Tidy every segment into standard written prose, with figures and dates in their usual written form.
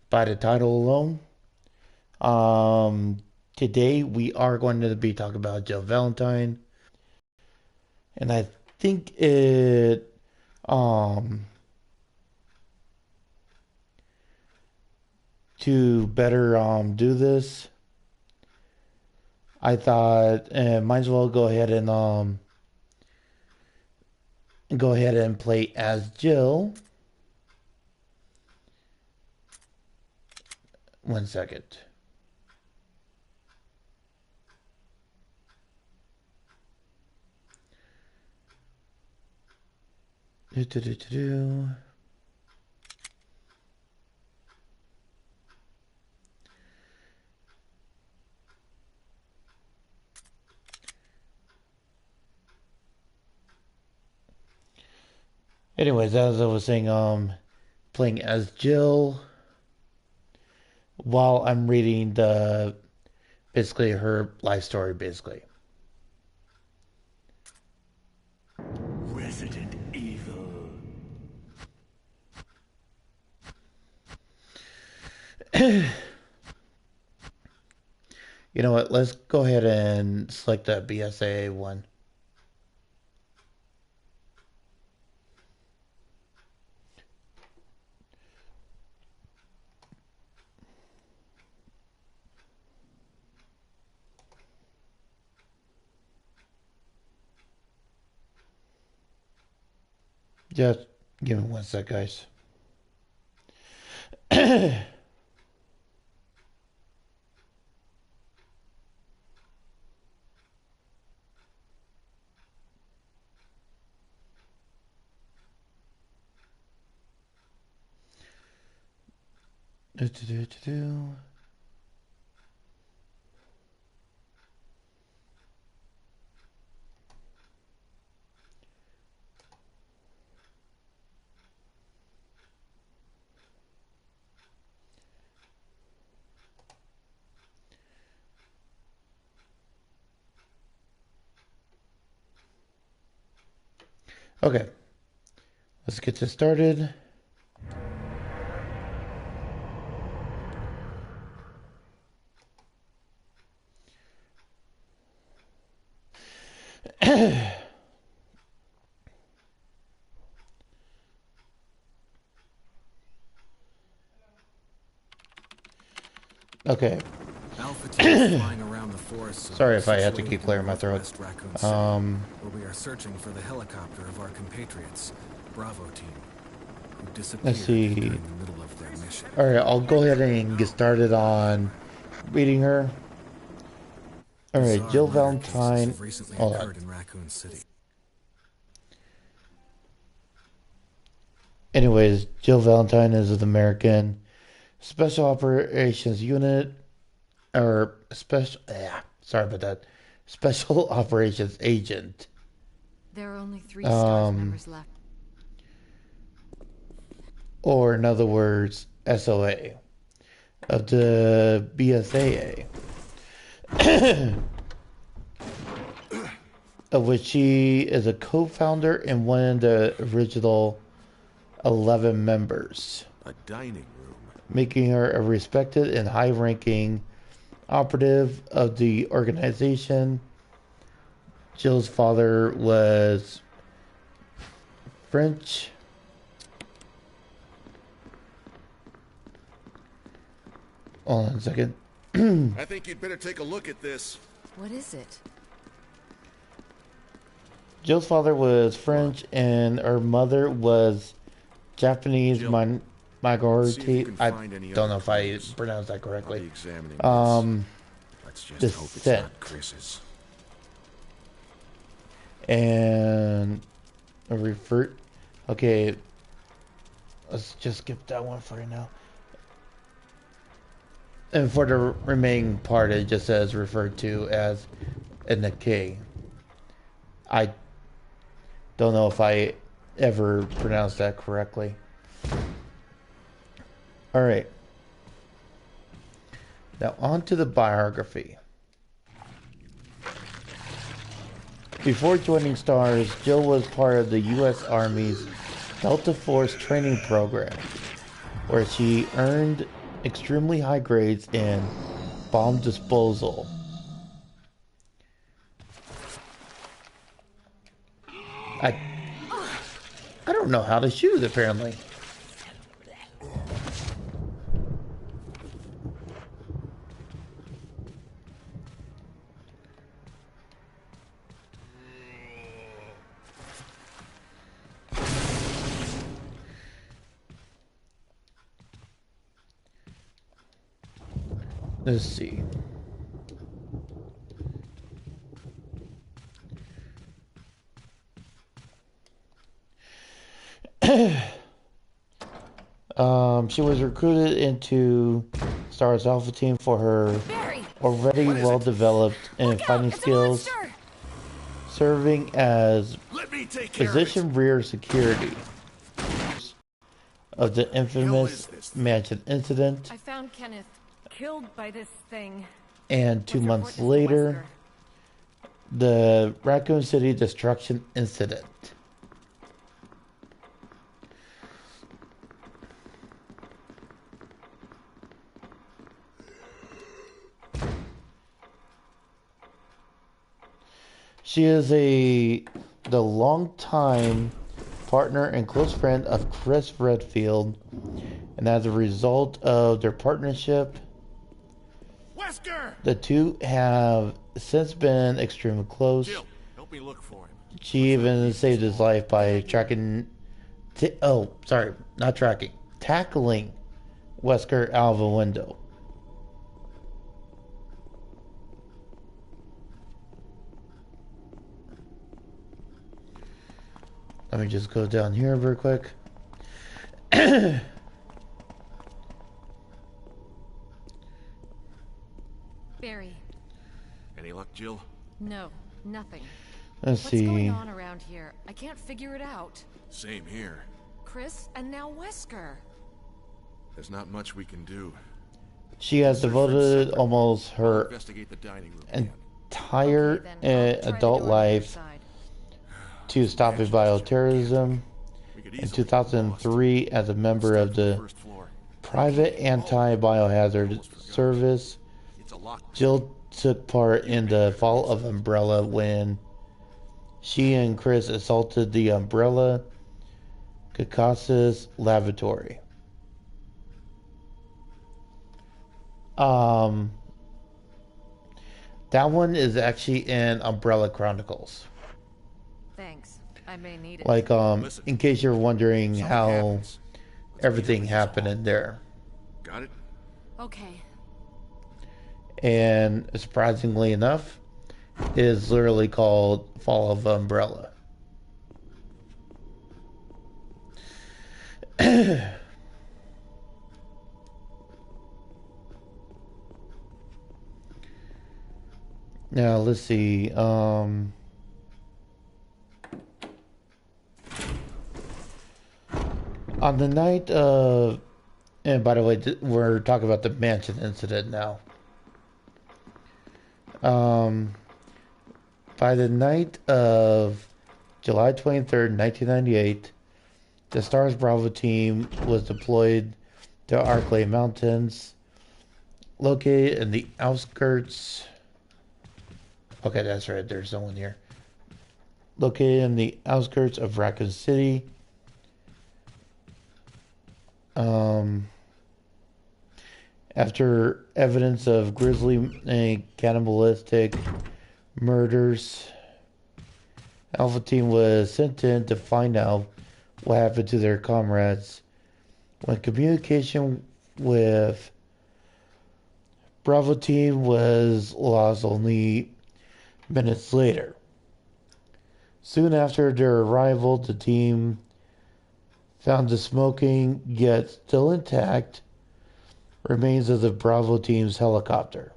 by the title alone. Today we are going to be talking about Jill Valentine, and I think um to better do this, I thought might as well go ahead and play as Jill. 1 second. Do, do, do, do, do. Anyways, as I was saying, playing as Jill while I'm reading basically her life story, basically. Resident Evil. You know what? Let's go ahead and select that BSAA one. Just give me 1 sec, guys. Do, do, do, do, do. Okay, let's get this started. Okay. Sorry if I have to keep clearing my throat. Where we are searching for the helicopter of our compatriots, Bravo team, who disappeared Let's see. during the middle of their mission. Alright, I'll go ahead and get started on reading her. Alright, Jill Valentine. Hold on. In Raccoon City. Anyways, Jill Valentine is an American Special Operations Unit, or sorry about that, Special Operations Agent. There are only 3 staff members left. Or in other words, SOA of the BSAA, of which she is a co-founder and one of the original 11 members. A dining room. Making her a respected and high-ranking operative of the organization. Jill's father was French. Hold on a second. I think you'd better take a look at this. What is it? Jill's father was French and her mother was Japanese minority. I don't know if I pronounced that correctly. Let's just hope it's not Chris's. And a refer. Okay, let's just skip that one for right now. And for the remaining part, it just says referred to as in the K. I don't know if I ever pronounced that correctly. Alright. Now on to the biography. Before joining STARS, Jill was part of the U.S. Army's Delta Force training program, where she earned extremely high grades in bomb disposal. I don't know how to shoot, apparently. Let's see. She was recruited into Star's Alpha Team for her already well-developed and fighting skills, serving as position rear security of the infamous mansion incident. I found Kenneth killed by this thing. And 2 months later, the Raccoon City destruction incident. She is the longtime partner and close friend of Chris Redfield, and as a result of their partnership, Wesker! the two have since been extremely close. Jill, help me look for him. She even saved his life by tackling Wesker out of a window. Let me just go down here real quick. Barry. Any luck, Jill? No, nothing. Let's What's see. going on around here? I can't figure it out. Same here. Chris and now Wesker. There's not much we can do. She has devoted almost her Investigate the dining room again. entire Okay, then I'll try adult the door on the other life side. to stopping bioterrorism. In 2003, as a member of the private anti-biohazard service, Jill took part in the fall of Umbrella when she and Chris assaulted the Umbrella Caucasus laboratory. That one is actually in Umbrella Chronicles. Thanks. I may need it. Like, in case you're wondering how everything happened in there. Got it? Okay. And surprisingly enough, it is literally called Fall of Umbrella. Now, let's see. On the night of... And by the way, we're talking about the mansion incident now. By the night of July 23rd, 1998, the Stars Bravo team was deployed to Arklay Mountains, located in the outskirts... Okay, that's right. There's no one here. Located in the outskirts of Raccoon City. After evidence of grisly and cannibalistic murders, Alpha Team was sent in to find out what happened to their comrades. When communication with Bravo Team was lost only minutes later. Soon after their arrival, the team found the smoking yet still intact remains of the Bravo team's helicopter.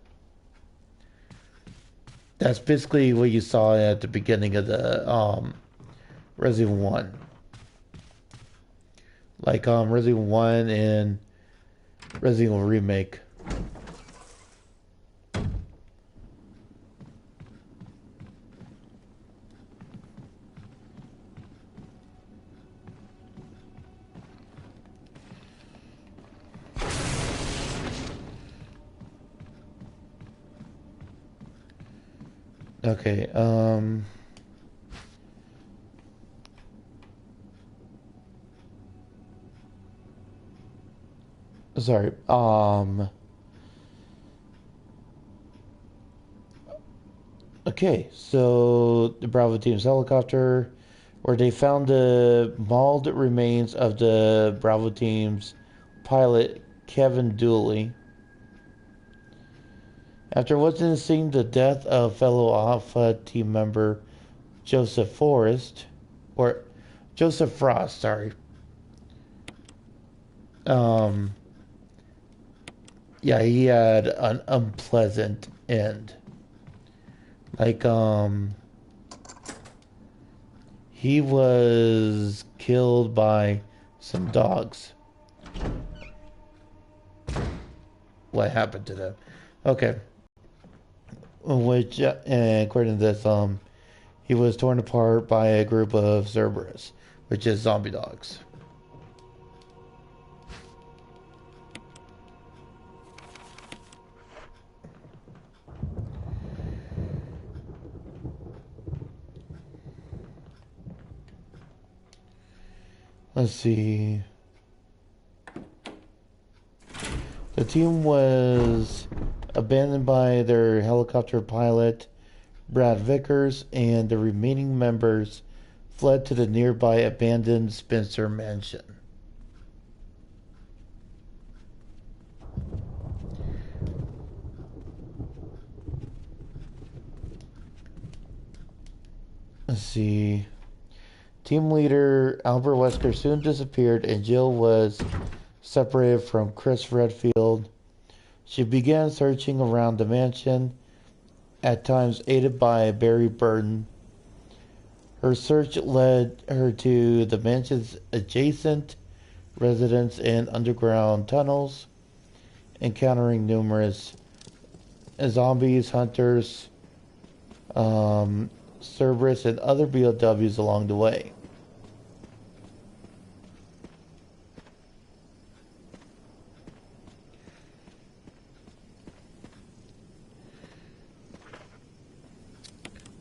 That's basically what you saw at the beginning of the Resident Evil 1. Like Resident Evil 1 and Resident Evil Remake. Okay, sorry, okay, so the Bravo team's helicopter, where they found the mauled remains of the Bravo team's pilot, Kevin Dooley. After witnessing the death of fellow Alpha team member Joseph Forrest, or Joseph Frost, sorry. Um, yeah, he had an unpleasant end. Like, he was killed by some dogs. What happened to them? Okay. Which, according to this, he was torn apart by a group of Cerberus, which is zombie dogs. Let's see. The team was abandoned by their helicopter pilot, Brad Vickers, and the remaining members fled to the nearby abandoned Spencer mansion. Let's see. Team leader Albert Wesker soon disappeared, and Jill was separated from Chris Redfield. She began searching around the mansion, at times aided by Barry Burton. Her search led her to the mansion's adjacent residence and underground tunnels, encountering numerous zombies, hunters, Cerberus, and other BOWs along the way.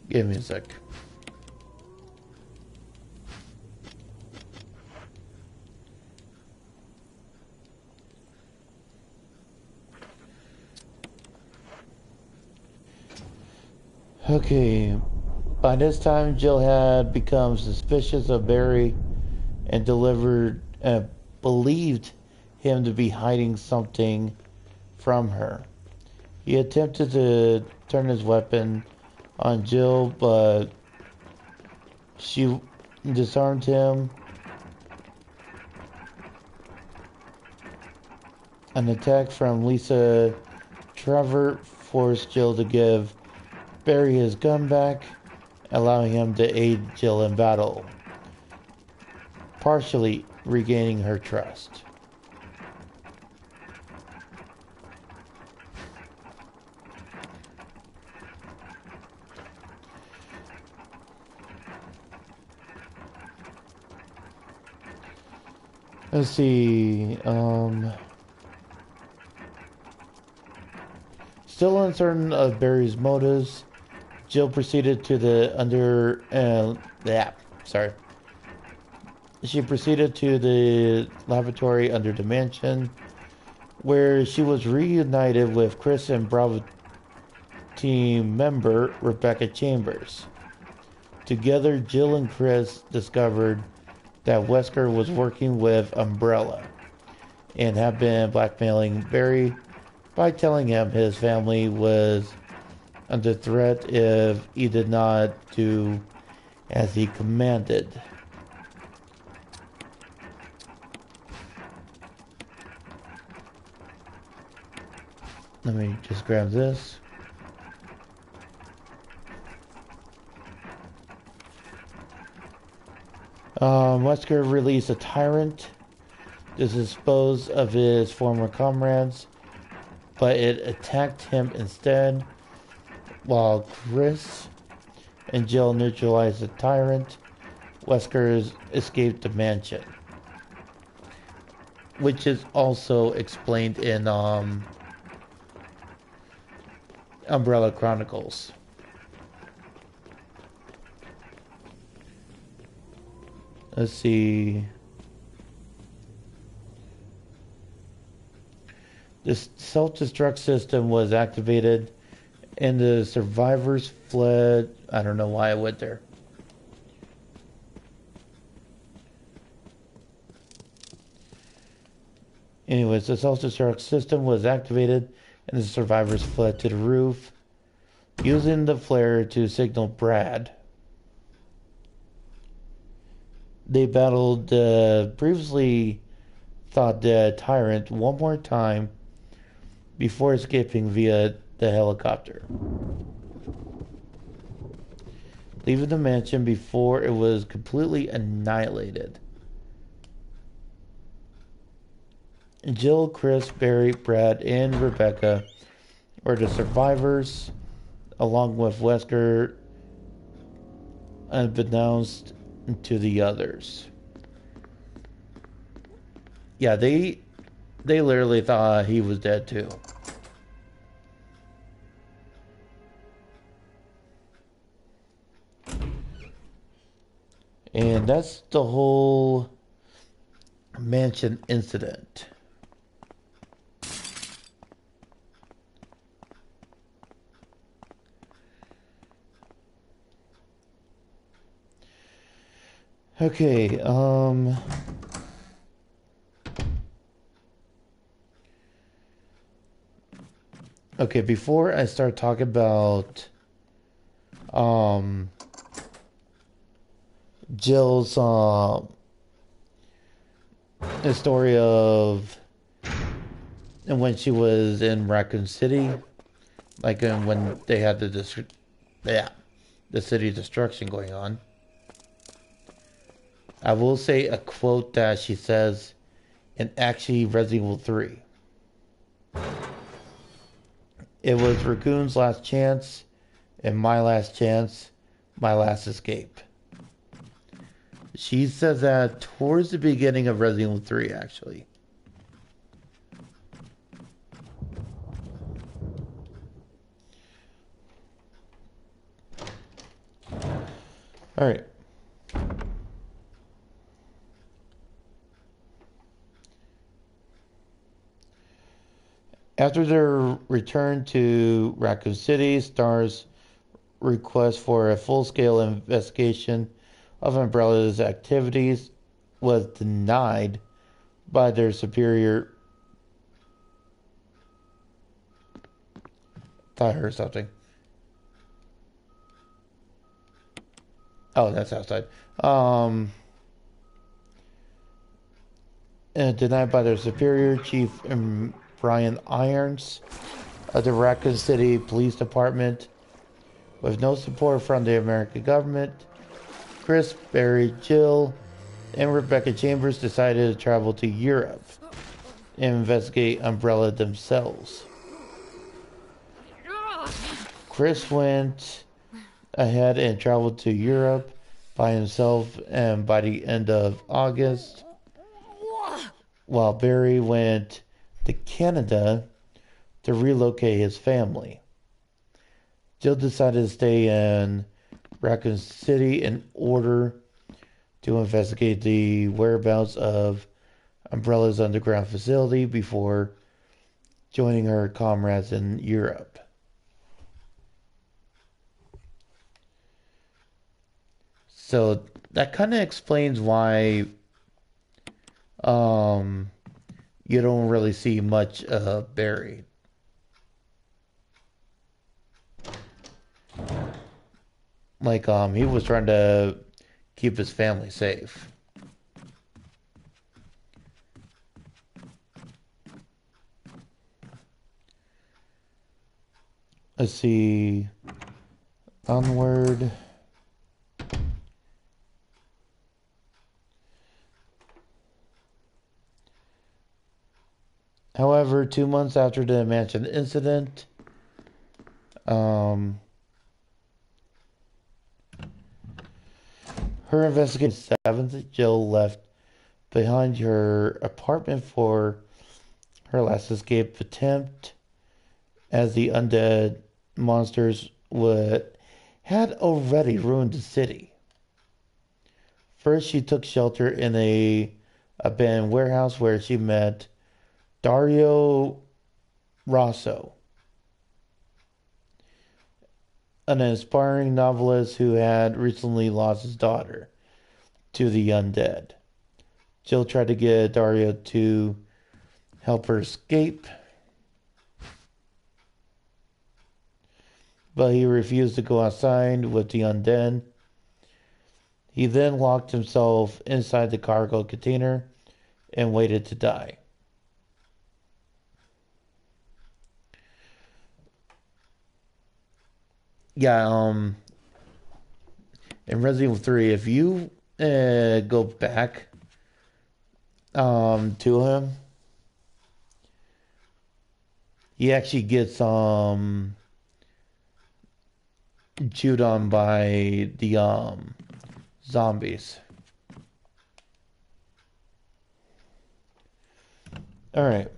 Give me a sec. Okay. By this time, Jill had become suspicious of Barry and believed him to be hiding something from her. He attempted to turn his weapon on Jill, but she disarmed him. An attack from Lisa Trevor forced Jill to give Barry his gun back, allowing him to aid Jill in battle, partially regaining her trust. Let's see, still uncertain of Barry's motives, Jill proceeded to the She proceeded to the laboratory under the mansion, where she was reunited with Chris and Bravo team member Rebecca Chambers. Together, Jill and Chris discovered that Wesker was working with Umbrella and had been blackmailing Barry by telling him his family was under threat if he did not do as he commanded. Let me just grab this. Wesker released a tyrant to dispose of his former comrades, but it attacked him instead. While Chris and Jill neutralized the tyrant, Wesker escaped the mansion, which is also explained in Umbrella Chronicles. Let's see. This self-destruct system was activated and the survivors fled. I don't know why I went there. Anyways, the self-destruct system was activated and the survivors fled to the roof, using the flare to signal Brad. They battled the previously thought dead tyrant one more time before escaping via the helicopter, leaving the mansion before it was completely annihilated. Jill, Chris, Barry, Brad, and Rebecca were the survivors, along with Wesker, unbeknownst to the others. Yeah, they literally thought he was dead too. And that's the whole mansion incident. Okay, okay, before I start talking about Jill's the story of and when she was in Raccoon City, like when they had the city destruction going on. I will say a quote that she says in actually Resident Evil 3. It was Raccoon's last chance, and my last chance, my last escape. She says that towards the beginning of Resident Evil 3, actually. Alright. After their return to Raccoon City, Star's request for a full-scale investigation of Umbrella's activities was denied by their superior. Thought I heard something. Oh, that's outside. And denied by their superior, Chief Brian Irons of the Raccoon City Police Department. With no support from the American government, Chris, Barry, Jill, and Rebecca Chambers decided to travel to Europe and investigate Umbrella themselves. Chris went ahead and traveled to Europe by himself, and by the end of August, while Barry went to Canada to relocate his family. Jill decided to stay in Raccoon City in order to investigate the whereabouts of Umbrella's underground facility before joining her comrades in Europe. So that kind of explains why you don't really see much of Barry. Like, he was trying to keep his family safe. Let's see. Onward. However, 2 months after the mansion incident, her investigation 7th, Jill left behind her apartment for her last escape attempt, as the undead monsters had already ruined the city. First, she took shelter in a abandoned warehouse where she met Dario Rosso, an aspiring novelist who had recently lost his daughter to the undead. Jill tried to get Dario to help her escape, but he refused to go outside with the undead. He then locked himself inside the cargo container and waited to die. Yeah, in Resident Evil 3, if you go back to him, he actually gets chewed on by the zombies. All right.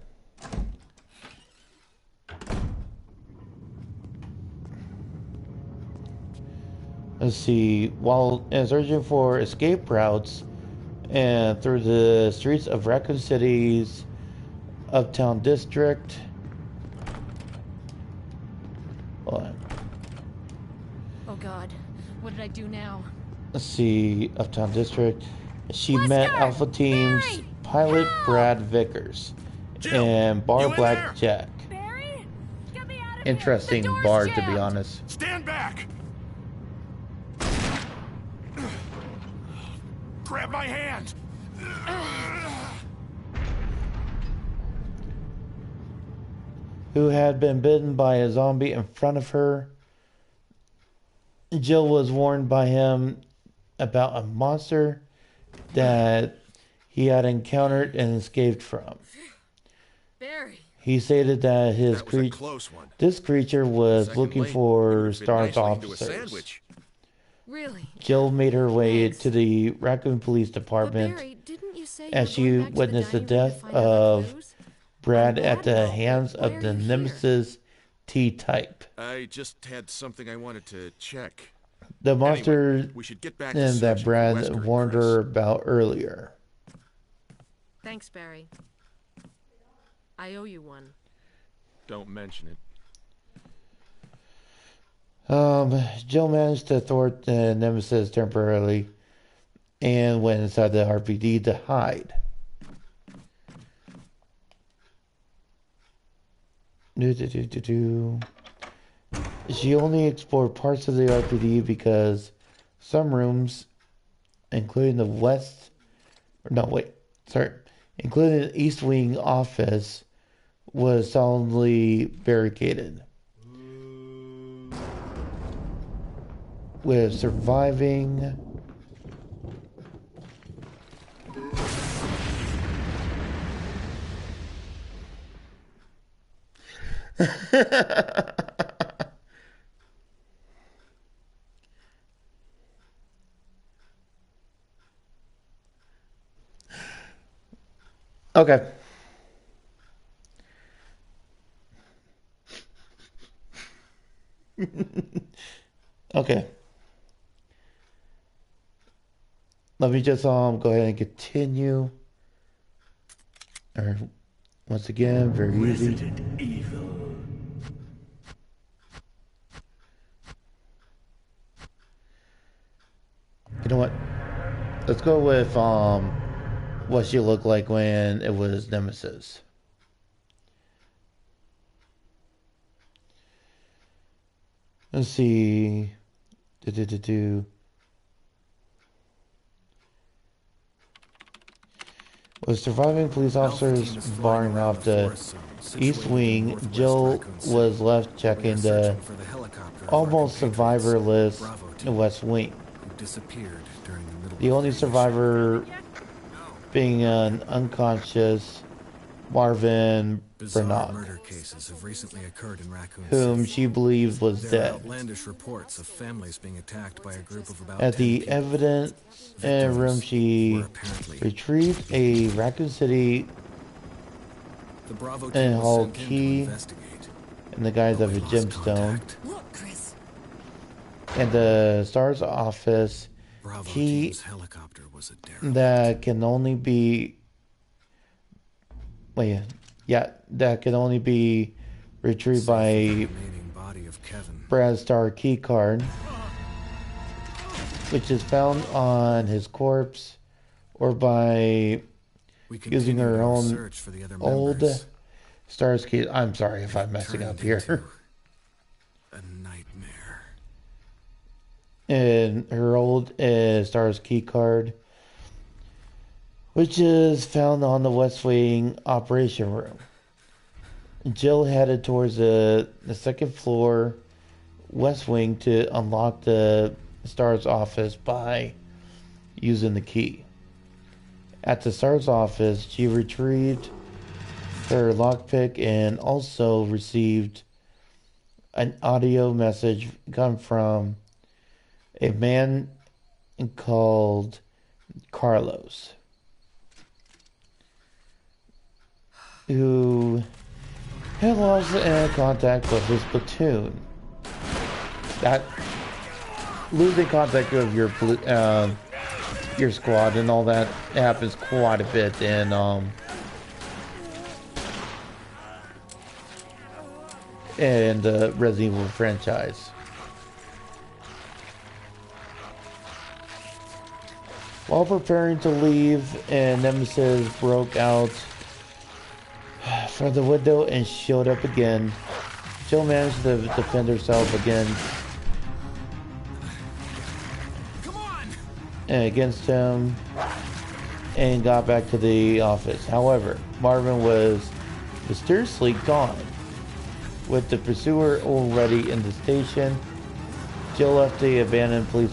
Let's see. While searching for escape routes and through the streets of Raccoon City's Uptown District. Hold on. Oh God, what did I do now? Let's see. Uptown District. She Wesker! met Alpha Team's Barry! pilot Help! Brad Vickers Jill, and Bar you in Black there? Jack. Barry, get me out of Interesting here. The door's bar, to be jammed. honest. Stand back! Grab my hand! Who had been bitten by a zombie in front of her. Jill was warned by him about a monster that he had encountered and escaped from. Barry, He stated that That was a close one. this creature was Second looking lane, it for would've fit Star's nicely into a officers. sandwich. really? Jill made her way Thanks. to the Raccoon Police But Department Barry, didn't you say as you were she going back to witnessed the dining room to death find other of clues? Brad I'm at glad the and all, hands but why of are the you here? Nemesis T-Type. I just had something I wanted to check. The monster Anyway, we should get back to and that searching for Brad Wesker and warned Chris. her about earlier. Thanks, Barry. I owe you one. Don't mention it. Jill managed to thwart the Nemesis temporarily and went inside the RPD to hide. She only explored parts of the RPD because some rooms, including the including the East Wing office, was solidly barricaded. With surviving okay. Okay. Let me just go ahead and continue. Or once again, very easy. Resident Evil. You know what? Let's go with what she looked like when it was Nemesis. Let's see. With surviving police officers barring off the East Wing, Jill was left checking the almost survivor list in West Wing. Disappeared during the middle The of only survivor being an unconscious Marvin bizarre Bernard, murder cases have recently occurred in Raccoon whom City. she believed was There are dead. outlandish reports of families being attacked by a group of about At 10 the people. evidence room, she were apparently retrieved a Raccoon City the Bravo and team was Hall sent in to key investigate. in the guise but of we a lost gemstone. contact. Look, Chris. And the Star's office Bravo key team's helicopter was a derelict. that can only be that can only be retrieved by remaining body of Kevin. Brad's star key card, which is found on his corpse, or by using her own search for the other old members. Stars key. I'm sorry if I'm messing up here. A nightmare. And her old Stars key card, which is found on the West Wing operation room. Jill headed towards the second floor West Wing to unlock the Stars office by using the key. At the Stars office, she retrieved her lockpick and also received an audio message come from a man called Carlos, who had lost contact with his platoon. That losing contact with your squad and all that happens quite a bit in the Resident Evil franchise. While preparing to leave, Nemesis broke out from the window and showed up again. Jill managed to defend herself against him and got back to the office. However, Marvin was mysteriously gone. With the pursuer already in the station, Jill left the abandoned police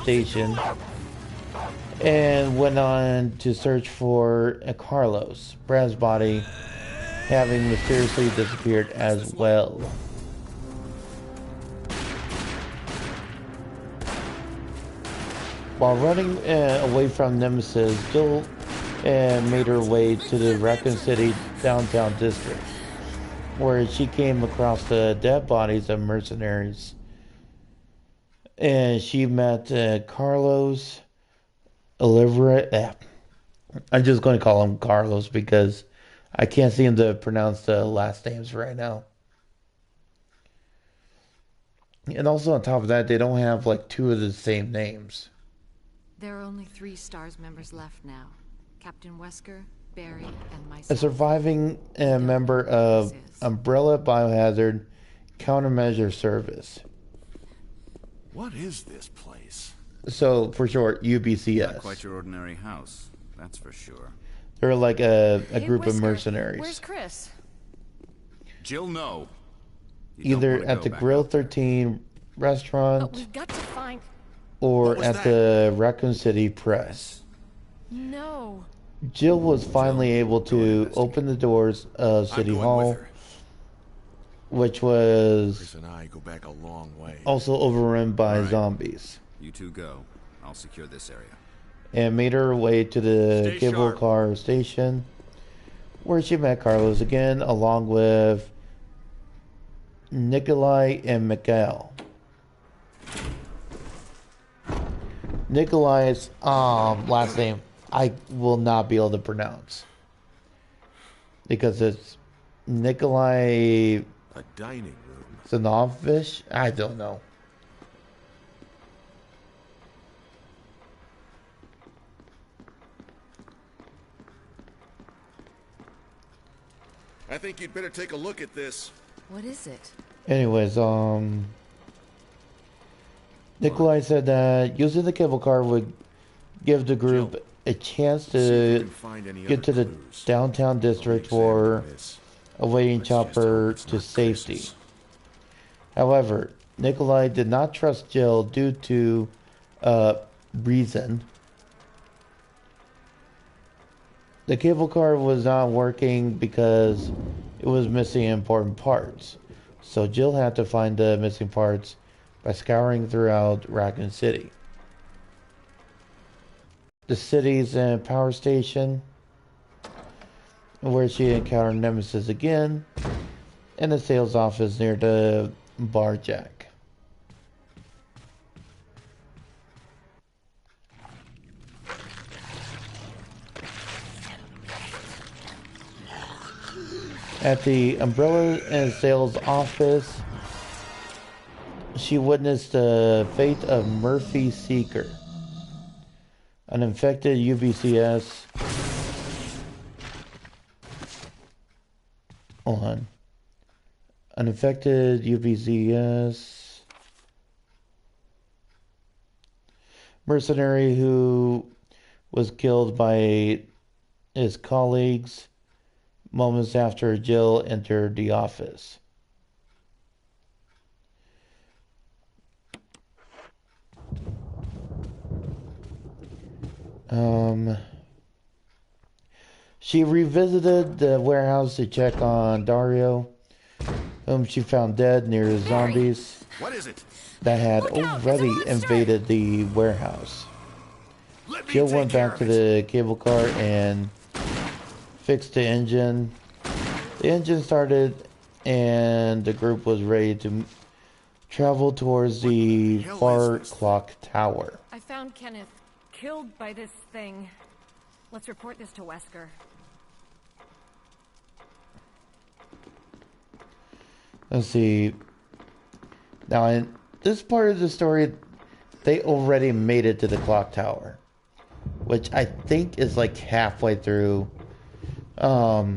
station and went on to search for Carlos, Brad's body having mysteriously disappeared as well. While running away from Nemesis, Jill made her way to the Raccoon City downtown district, where she came across the dead bodies of mercenaries. And she met Carlos Olivera. I'm just going to call him Carlos because I can't seem to pronounce the last names right now. And also on top of that, they don't have like two of the same names. There are only 3 STARS members left now. Captain Wesker, Barry, and myself. A surviving member of Umbrella Biohazard Countermeasure Service. What is this place? So, for short, UBCS. Not quite your ordinary house, that's for sure. They're like a Hey, group of Whisker, mercenaries. Where's Chris? Jill, no. You don't Either wanna at go the back Grill out there. 13 Oh, restaurant we've got to find... or at the Raccoon City Press. No. Jill was finally able to open the doors of City Hall, which was Chris and I go back a long way. also overrun by zombies, You two go. I'll secure this area. and made her way to the Stay cable sharp. car station, where she met Carlos again, along with Nikolai and Mikhail. Nikolai's last name I will not be able to pronounce because it's Nikolai A dining room. Zinovich. I don't know. I think you'd better take a look at this. What is it? Anyways, Nikolai said that using the cable car would give the group a chance See if you to can find any get to other the clues. downtown district for This. awaiting Let's just hope Chopper it's to not safety. Chris's. However, Nikolai did not trust Jill due to reason. The cable car was not working because it was missing important parts. So Jill had to find the missing parts by scouring throughout Raccoon City. The city's power station, where she encountered Nemesis again, and the sales office near the bar jack. At the Umbrella and Sales office, she witnessed the fate of Murphy Seeker, an infected UBCS. Hold on. An infected UBCS mercenary who was killed by his colleagues moments after Jill entered the office. She revisited the warehouse to check on Dario, whom she found dead near the zombies What is it? that had already invaded the warehouse. Jill went back to the cable car and fixed the engine. The engine started and the group was ready to travel towards the far clock tower. I found Kenneth killed by this thing. Let's report this to Wesker. Let's see. Now, in this part of the story, they already made it to the clock tower, which I think is like halfway through. I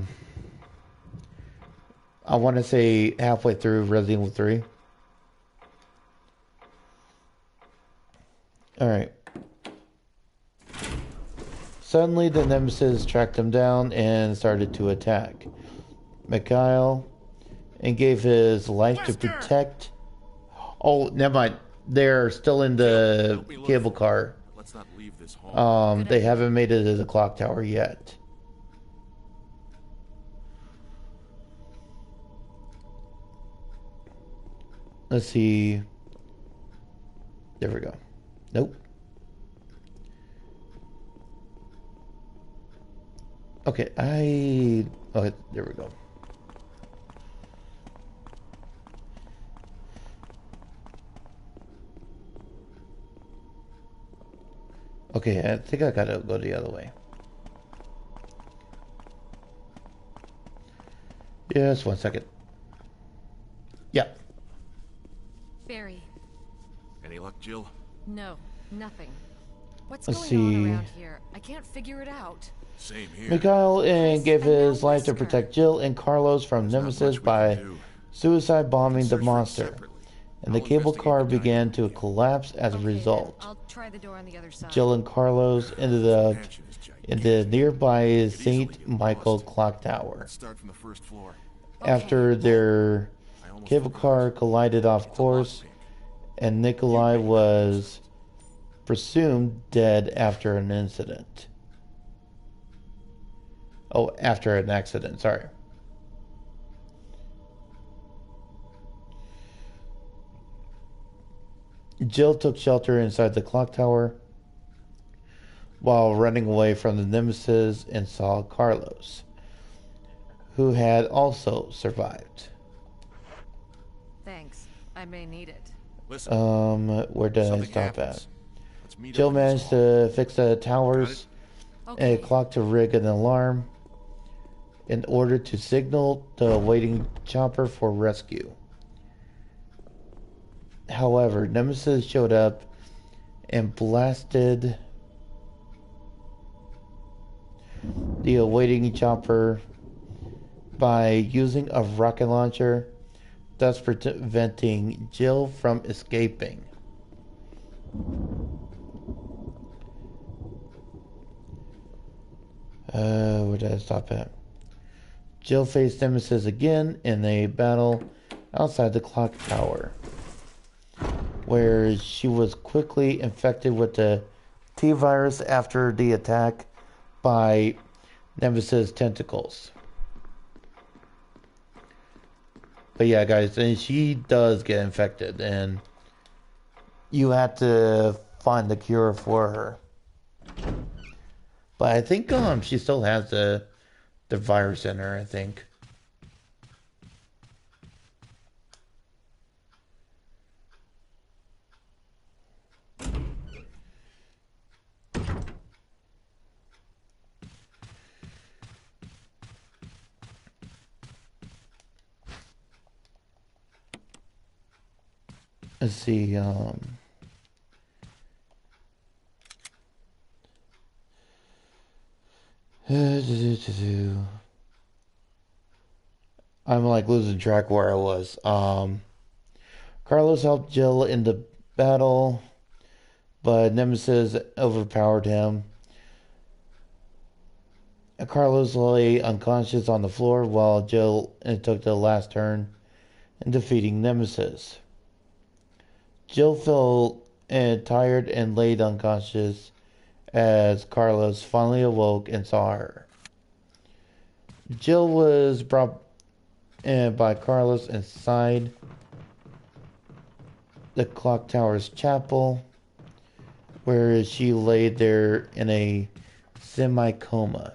want to say halfway through Resident Evil 3. Alright. Suddenly, the Nemesis tracked them down and started to attack Mikhail and gave his life to protect. Oh, never mind. They're still in the cable car. Let's not leave this hall. They haven't made it to the clock tower yet. Let's see. There we go. Nope. Okay, okay, there we go. Okay, I think I gotta go the other way. Yes, 1 second. Yeah. Barry. Any luck, Jill? No, nothing. What's Let's going on see. around here? I can't figure it out. Same here. Mikhail gave I know his life to Wesker. protect Jill and Carlos from Nemesis much we by can do. suicide bombing the Search for it monster, separately. and the I'll cable investigate car the dynamo began to with you. collapse as a Okay, result. then. I'll try the door on the other side. Jill and Carlos ended up Mansion is in gigantic. the nearby Could easily St. get Michael lost. clock tower. Let's start from the first floor. After their I almost cable forgot. car collided off course, and Nikolai was presumed dead after an incident. Oh, after an accident, sorry. Jill took shelter inside the clock tower while running away from the Nemesis and saw Carlos, who had also survived. Thanks. I may need it. Listen, Where did I something stop happens. Let's meet Jill up in this managed hall. to fix the towers and Okay. a clock to rig an alarm in order to signal the waiting chopper for rescue. However, Nemesis showed up and blasted the awaiting chopper by using a rocket launcher, thus preventing Jill from escaping. Where did I stop at? Jill faced Nemesis again in a battle outside the clock tower, where she was quickly infected with the T-virus after the attack by Nemesis tentacles. But yeah, guys, and she does get infected, and you have to find the cure for her. But I think she still has the virus in her, I think. let's see. I'm like losing track where I was. Carlos helped Jill in the battle, but Nemesis overpowered him. Carlos lay unconscious on the floor while Jill took the last turn in defeating Nemesis. Jill felt tired and laid unconscious as Carlos finally awoke and saw her. Jill was brought by Carlos inside the clock tower's chapel, where she lay there in a semi-coma.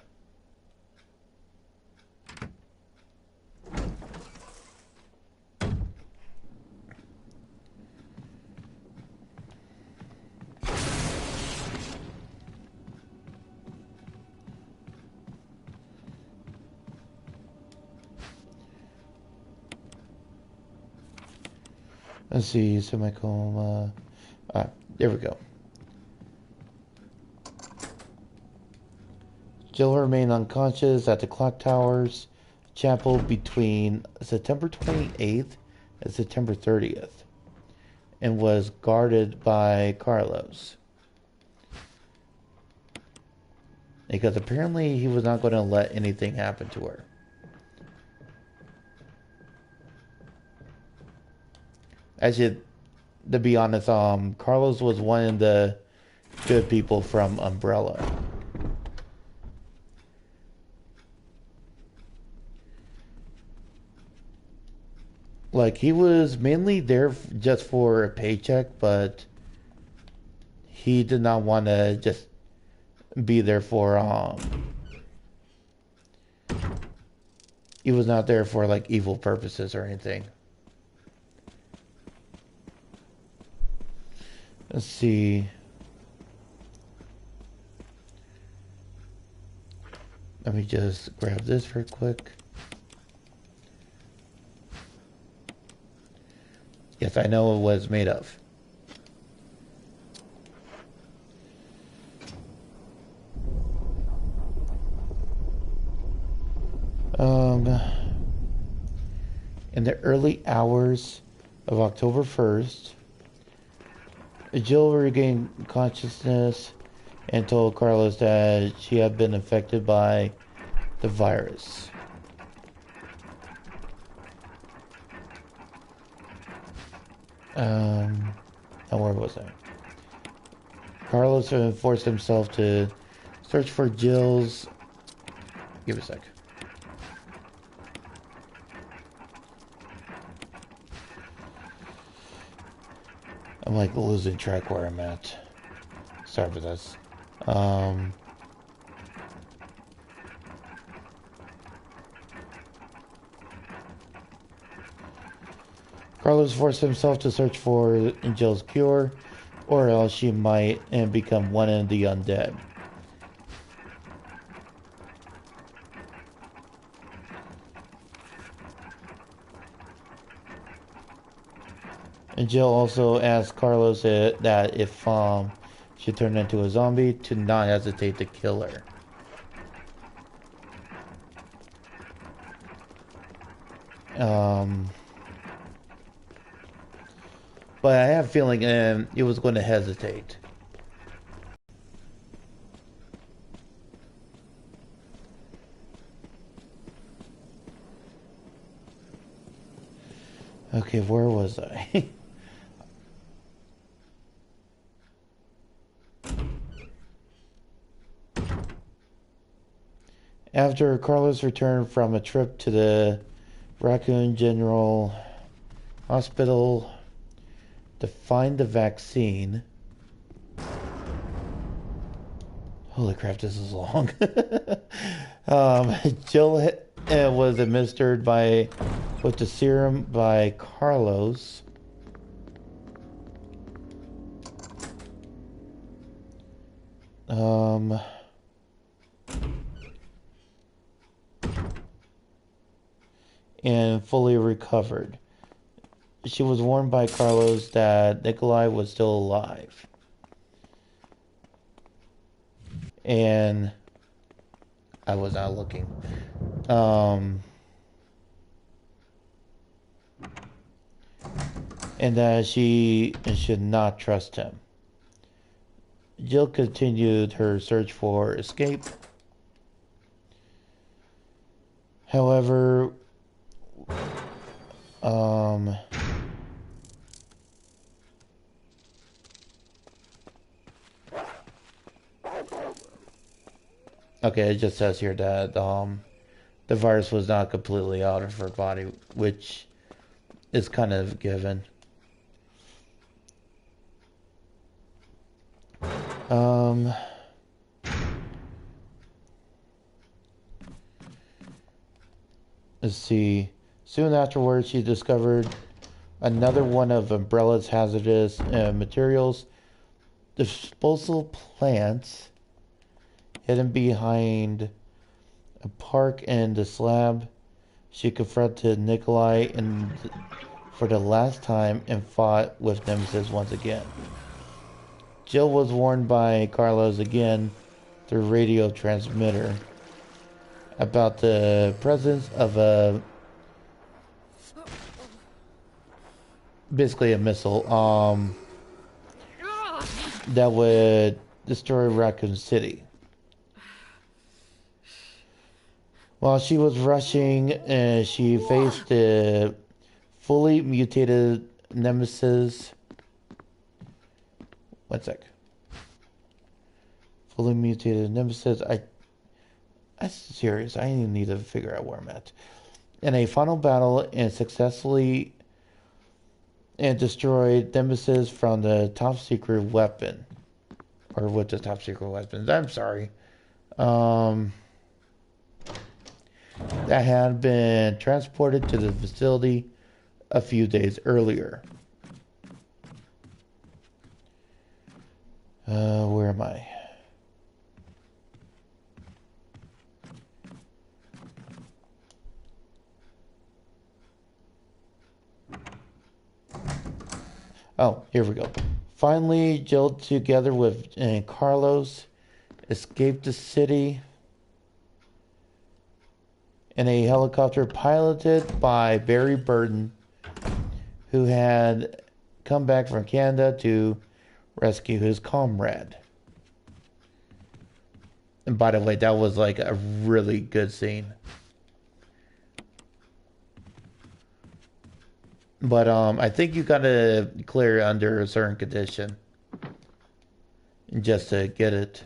Let's see, semi-coma. There we go. Jill remained unconscious at the clock tower's chapel between September 28th and September 30th, and was guarded by Carlos. Because apparently he was not going to let anything happen to her. Actually, to be honest, Carlos was one of the good people from Umbrella. Like, he was mainly there just for a paycheck, but he did not want to just be there for, he was not there for, like, evil purposes or anything. Let's see. Let me just grab this real quick. Yes, I know what it's made of. In the early hours of October 1st, Jill regained consciousness and told Carlos that she had been infected by the virus. Now where was I? Carlos forced himself to search for Jill's... Give me a sec. I'm like losing track where I'm at. Sorry for this. Carlos forced himself to search for Jill's cure, or else she might become one of the undead. And Jill also asked Carlos that if she turned into a zombie, to not hesitate to kill her. But I have a feeling it was going to hesitate. Okay, where was I? After Carlos returned from a trip to the Raccoon General Hospital to find the vaccine. Holy crap, this is long. Jill was administered with the serum by Carlos. And fully recovered. she was warned by Carlos that Nikolai was still alive. And I was not looking. And that she should not trust him. Jill continued her search for escape. However, okay, it just says here that the virus was not completely out of her body, which is kind of given. Let's see. Soon afterwards, she discovered another one of Umbrella's hazardous materials, disposal plants hidden behind a park in the slab. She confronted Nikolai for the last time and fought with Nemesis once again. Jill was warned by Carlos again through radio transmitter about the presence of basically a missile that would destroy Raccoon City. While she was rushing, she faced the fully mutated Nemesis. One sec. Fully mutated Nemesis. I'm serious. I need to figure out where I'm at. In a final battle, and successfully destroyed Nemesis from the top secret weapon, or with the top secret weapons. I'm sorry. That had been transported to the facility a few days earlier. Where am I? Oh, here we go. Finally, Jill, together with Carlos, escaped the city in a helicopter piloted by Barry Burton, who had come back from Canada to rescue his comrade. And by the way, that was like a really good scene. But I think you gotta clear it under a certain condition just to get it.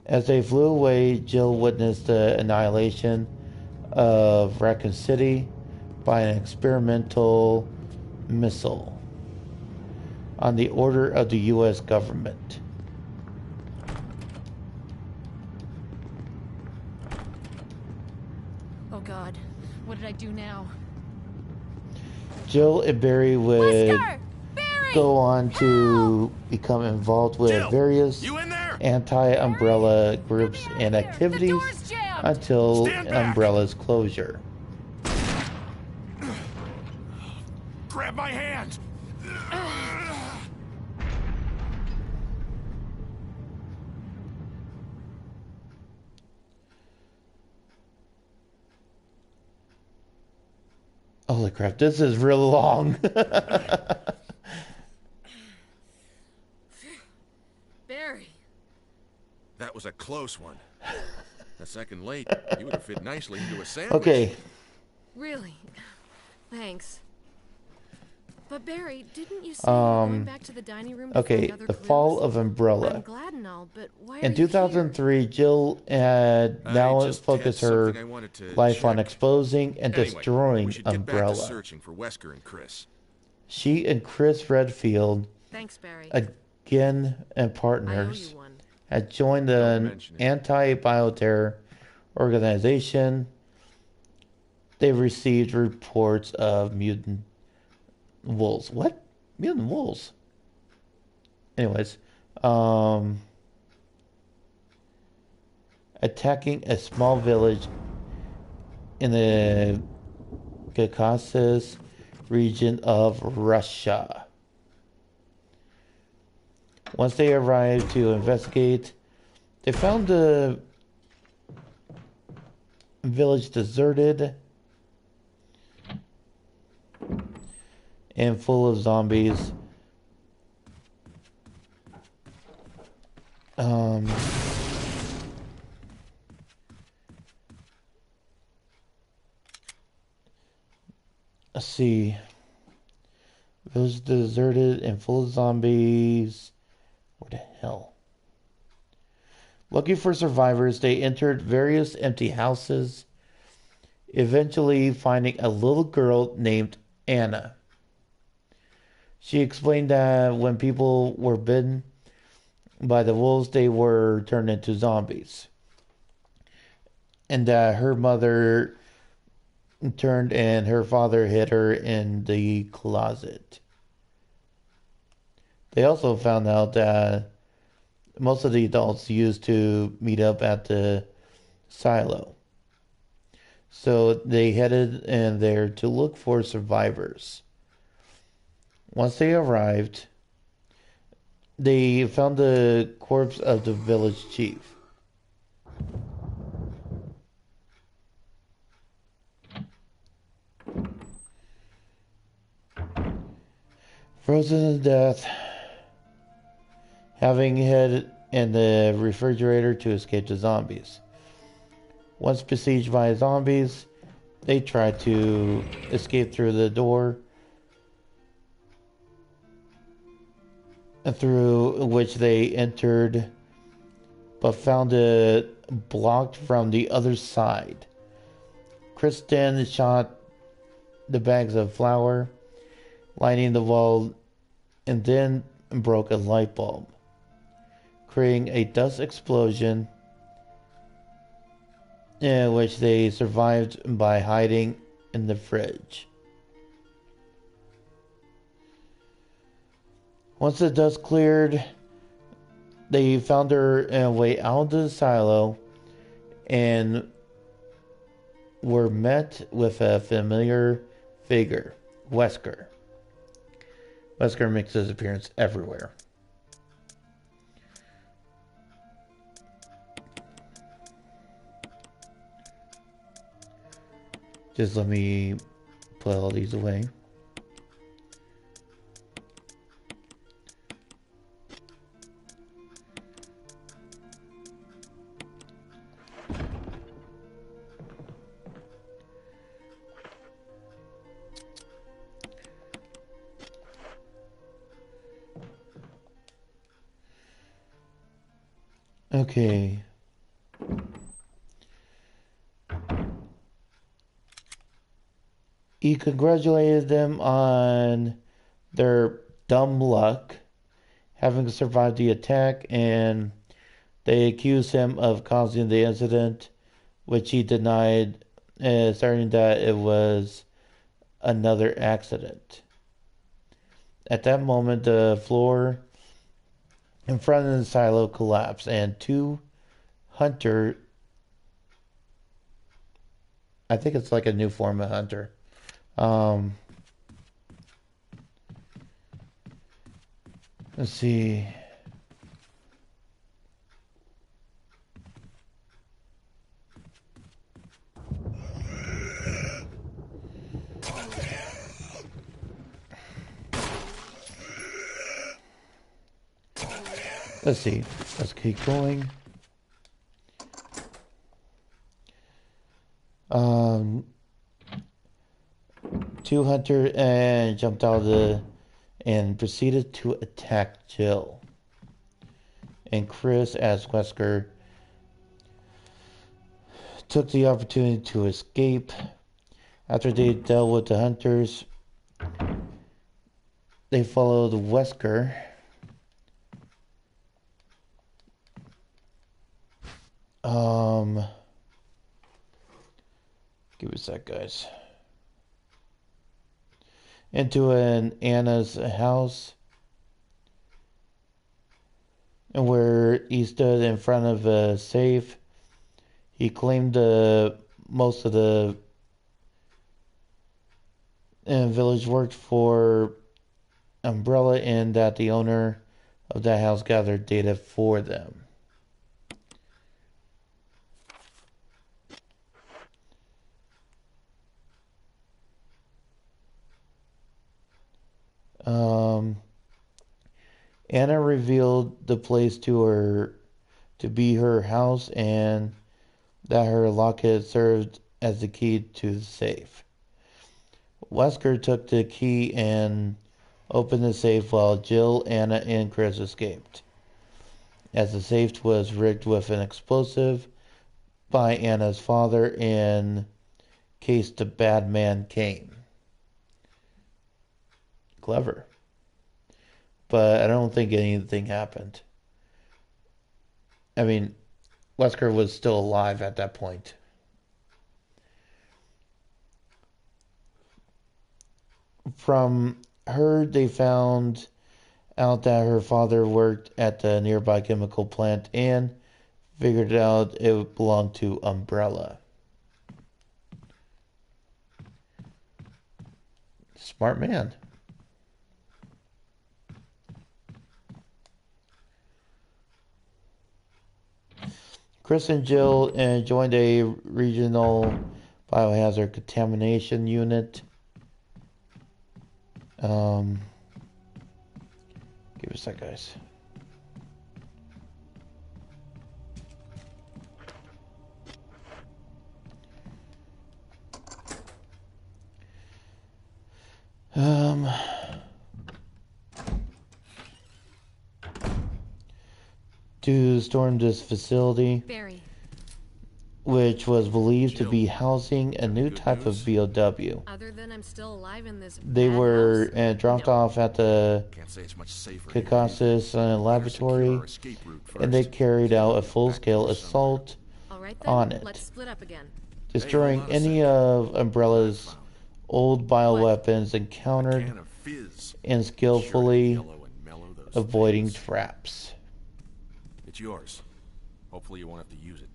As they flew away, Jill witnessed the annihilation of Raccoon City by an experimental missile on the order of the U.S. government. Oh God, what did I do now? Jill and Barry would Wesker! Barry! go on to become involved with Jill, various you in there? anti-Umbrella groups and Here, the activities door's jammed! until Stand back. Umbrella's closure. Grab my hand! Holy crap, this is real long. Barry. That was a close one. A second late, you would have fit nicely into a sandwich. Okay, Really? Thanks. But Barry, didn't you say you were going back to the dining room to okay, find other the clues? fall of I'm Umbrella. glad and all, but why are In you 2003, Jill had now just focused had her something I wanted to life on check. exposing and Anyway, destroying we should get back to Umbrella. searching for Wesker and Chris. She and Chris Redfield, Thanks, Barry. again and I owe partners, you one. had joined Don't the mention it. anti-bioterror organization. They received reports of mutant wolves. What? Mutant wolves? Anyways, attacking a small village in the Caucasus region of Russia. Once they arrived to investigate, they found the village deserted and full of zombies. Let's see. Village deserted and full of zombies. What the hell? Looking for survivors, they entered various empty houses, eventually finding a little girl named Anna. She explained that when people were bitten by the wolves, they were turned into zombies. And that her mother turned and her father hid her in the closet. They also found out that most of the adults used to meet up at the silo. So they headed in there to look for survivors. Once they arrived, they found the corpse of the village chief. Frozen to death, having hid in the refrigerator to escape the zombies. Once besieged by zombies, they tried to escape through the door, through which they entered, but found it blocked from the other side. Kristen shot the bags of flour lining the wall and then broke a light bulb, creating a dust explosion in which they survived by hiding in the fridge. Once the dust cleared, they found her way out of the silo and were met with a familiar figure, Wesker. Wesker makes his appearance everywhere. Just let me put all these away. Okay. He congratulated them on their dumb luck, having survived the attack, and they accused him of causing the incident, which he denied, asserting that it was another accident. At that moment, the floor in front of the silo collapsed, and two hunter, I think it's like a new form of hunter, let's see. Let's see. Let's keep going. Two hunter and jumped out of the and proceeded to attack Jill. And Chris, as Wesker, took the opportunity to escape. After they dealt with the hunters, they followed Wesker. Give me a sec, guys. Into Anna's house, where he stood in front of a safe He claimed most of the village worked for Umbrella and that the owner of that house gathered data for them. Anna revealed the place to be her house and that her locket served as the key to the safe. Wesker took the key and opened the safe while Jill, Anna, and Chris escaped, as the safe was rigged with an explosive by Anna's father in case the bad man came. Clever. But I don't think anything happened. I mean, Wesker was still alive at that point. From her, they found out that her father worked at the nearby chemical plant and figured out it belonged to Umbrella. Smart man. Chris and Jill joined a regional biohazard contamination unit. Give us a sec, guys. To storm this facility, Barry. which was believed to be housing a new type of BOW. Other than I'm still alive in this They bad were house? dropped No. off at the Can't say it's much safer. Caucasus laboratory, and they carried out a full-scale assault All right then. on it, Let's split up again. destroying any of Umbrella's old bioweapons encountered and skillfully avoiding traps. It's yours. Hopefully you won't have to use it.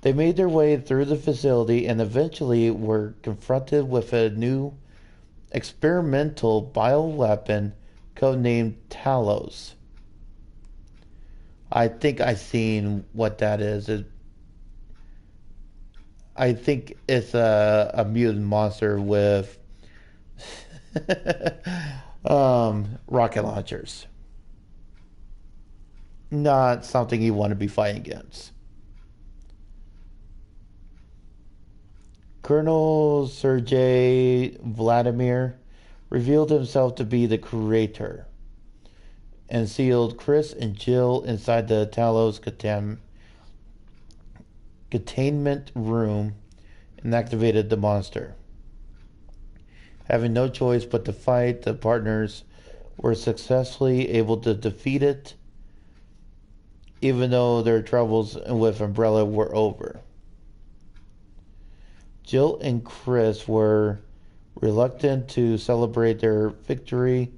They made their way through the facility and eventually were confronted with a new experimental bioweapon codenamed Talos. I think I've seen what that is. I think it's a mutant monster with rocket launchers. Not something you want to be fighting against. Colonel Sergei Vladimir revealed himself to be the creator and sealed Chris and Jill inside the Talos containment room and activated the monster. Having no choice but to fight, the partners were successfully able to defeat it, even though their troubles with Umbrella were over. Jill and Chris were reluctant to celebrate their victory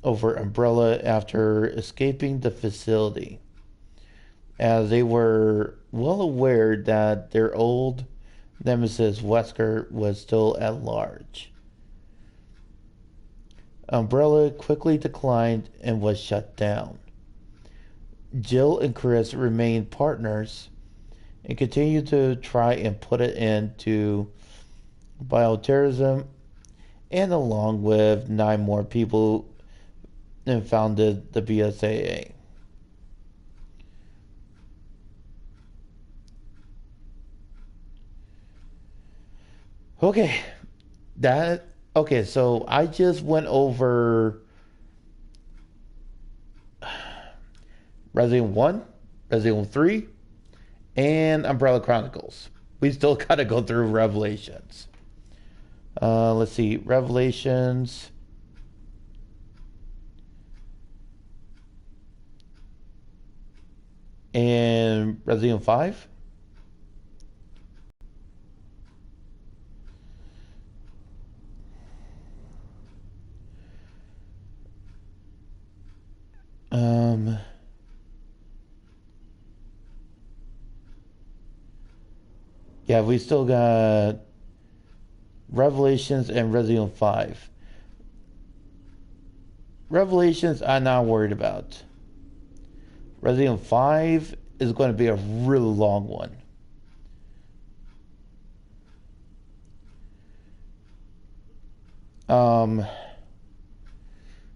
over Umbrella after escaping the facility, as they were well aware that their old nemesis Wesker was still at large. Umbrella quickly declined and was shut down. Jill and Chris remained partners and continued to try and put an end to bioterrorism, and along with 9 more people and founded the BSAA. Okay, so I just went over Resident Evil 1, Resident Evil 3, and Umbrella Chronicles. We still gotta go through Revelations. Let's see, Revelations. And Resident Evil 5. Yeah, we still got Revelations and Resident Evil 5. Revelations, I'm not worried about. Resident Evil 5 is going to be a really long one.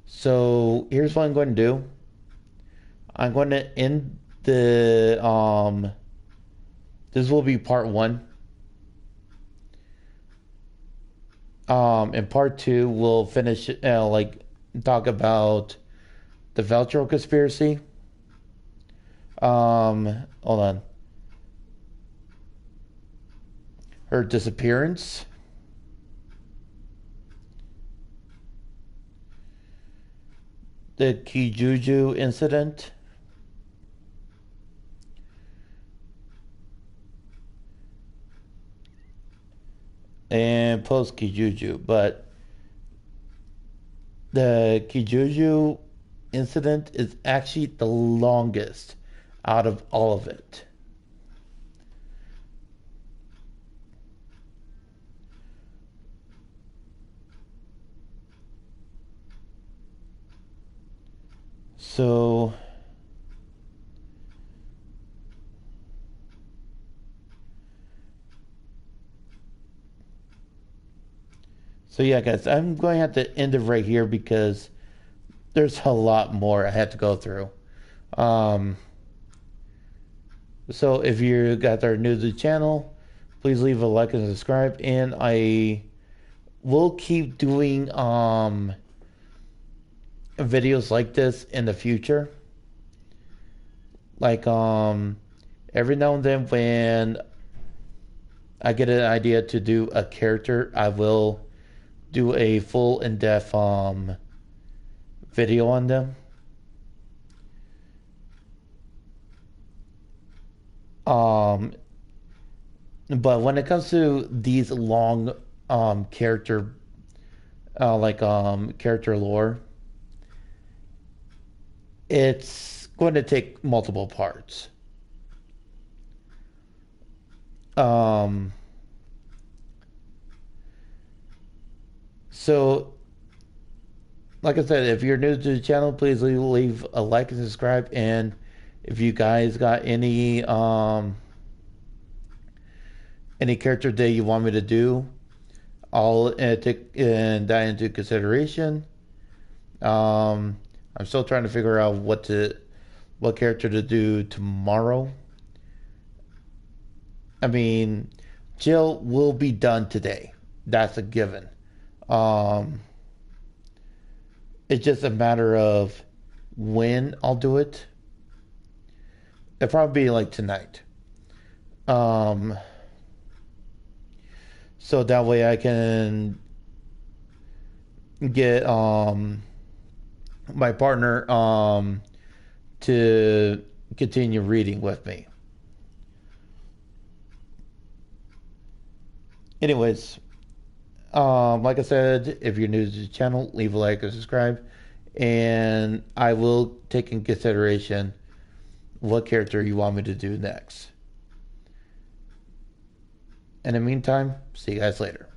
So here's what I'm going to do. I'm going to end the this will be part 1. In part 2 we'll finish talk about the Velcro conspiracy. Hold on. Her disappearance. The Kijuju incident. And post Kijuju, but the Kijuju incident is actually the longest out of all of it. So yeah, guys, I'm going to have to end it right here because there's a lot more I had to go through. So if you guys are new to the channel, please leave a like and subscribe. And I will keep doing videos like this in the future. Like every now and then when I get an idea to do a character, I will do a full in-depth video on them. But when it comes to these long character character lore, it's going to take multiple parts. So, like I said, if you're new to the channel, please leave a like and subscribe. And if you guys got any character that you want me to do, I'll take that into consideration. I'm still trying to figure out what character to do tomorrow. I mean, Jill will be done today. That's a given. It's just a matter of when I'll do it. It'll probably be like tonight. So that way I can get my partner to continue reading with me. Anyways, like I said, if you're new to the channel, leave a like or subscribe, and I will take in consideration what character you want me to do next. In the meantime, see you guys later.